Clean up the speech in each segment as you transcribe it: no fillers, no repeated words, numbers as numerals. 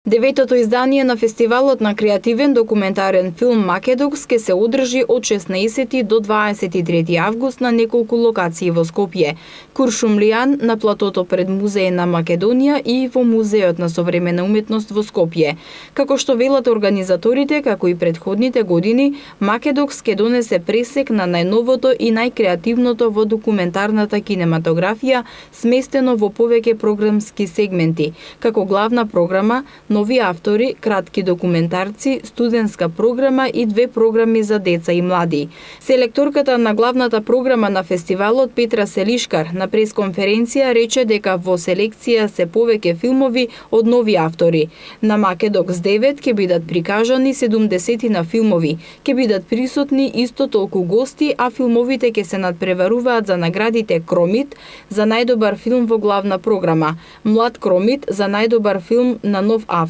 Деветото издание на фестивалот на креативен документарен филм Македокс ќе се одржи од 16 до 23 август на неколку локации во Скопје. Куршумлијан на платото пред Музеј на Македонија и во Музејот на современа уметност во Скопје. Како што велат организаторите, како и предходните години, Македокс ќе донесе пресек на најновото и најкреативното во документарната кинематографија, сместено во повеќе програмски сегменти, како главна програма, нови автори, кратки документарци, студентска програма и 2 програми за деца и млади. Селекторката на главната програма на фестивалот Петра Селишкар на пресконференција рече дека во селекција се повеќе филмови од нови автори. На Македокс 9 ќе бидат прикажани 70 на филмови, ќе бидат присутни исто толку гости, а филмовите ќе се надпреваруваат за наградите Кромит за најдобар филм во главна програма, Млад Кромит за најдобар филм на нов автор,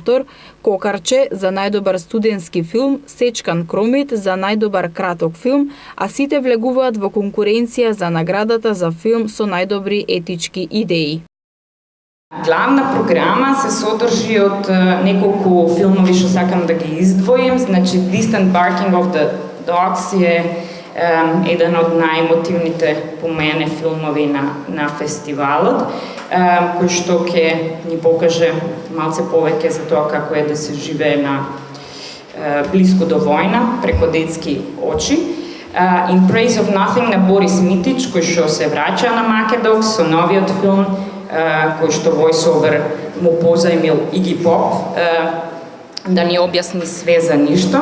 Кокарче за најдобар студентски филм, Сечкан Кромит за најдобар краток филм, а сите влегуваат во конкуренција за наградата за филм со најдобри етички идеи. Главна програма се содржи од неколку филмови што сакам да ги издвоим. Значи, Distant Barking of the Dogs е еден од најмотивните по мене филмови на фестивалот, кој што ќе ни покаже малце повеќе за тоа како е да се живее на близко до војна, преко детски очи. In Praise of Nothing на Борис Митич, кој што се враќа на Македокс со новиот филм, кој што voiceover му позајмил Иги Поп, да ни објасни све за ништо.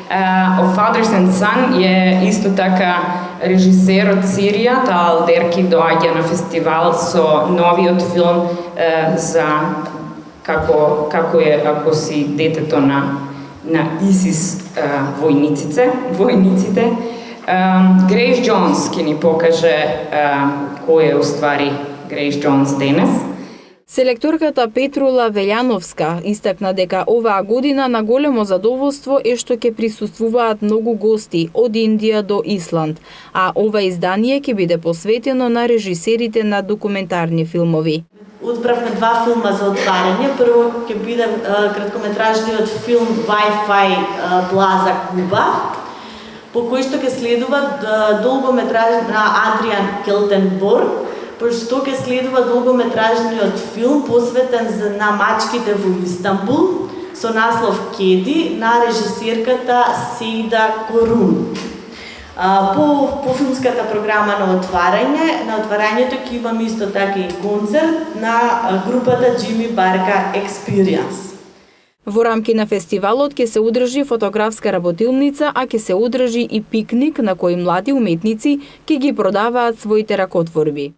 Of Fathers and Son е исто така режисер од Сирија, таа Алдерки доаѓа на фестивал со новиот филм за како е ако си детето на ИСИС војниците. Грейс Джонс ќе ни покаже кој е уствари Грейс Джонс денес. Селекторката Петрула Велјановска истакна дека оваа година на големо задоволство е што ќе присуствуваат многу гости од Индија до Исланд, а ова издание ќе биде посветено на режисерите на документарни филмови. Одбравме 2 филма за отварање. Прво ќе биде краткометражниот филм Wi-Fi Плаза Куба, по кој што ќе следува долгометраж на Адриан Келтенборг, што ќе следува долгометражниот филм посветен на мачките во Истанбул со наслов Кеди на режисерката Сейда Корун. По филмската програма на отварањето ќе имаме исто така и концерт на групата Джими Барка Experience. Во рамки на фестивалот ќе се одржи фотографска работилница, а ќе се одржи и пикник на кој млади уметници ќе ги продаваат своите ракотворби.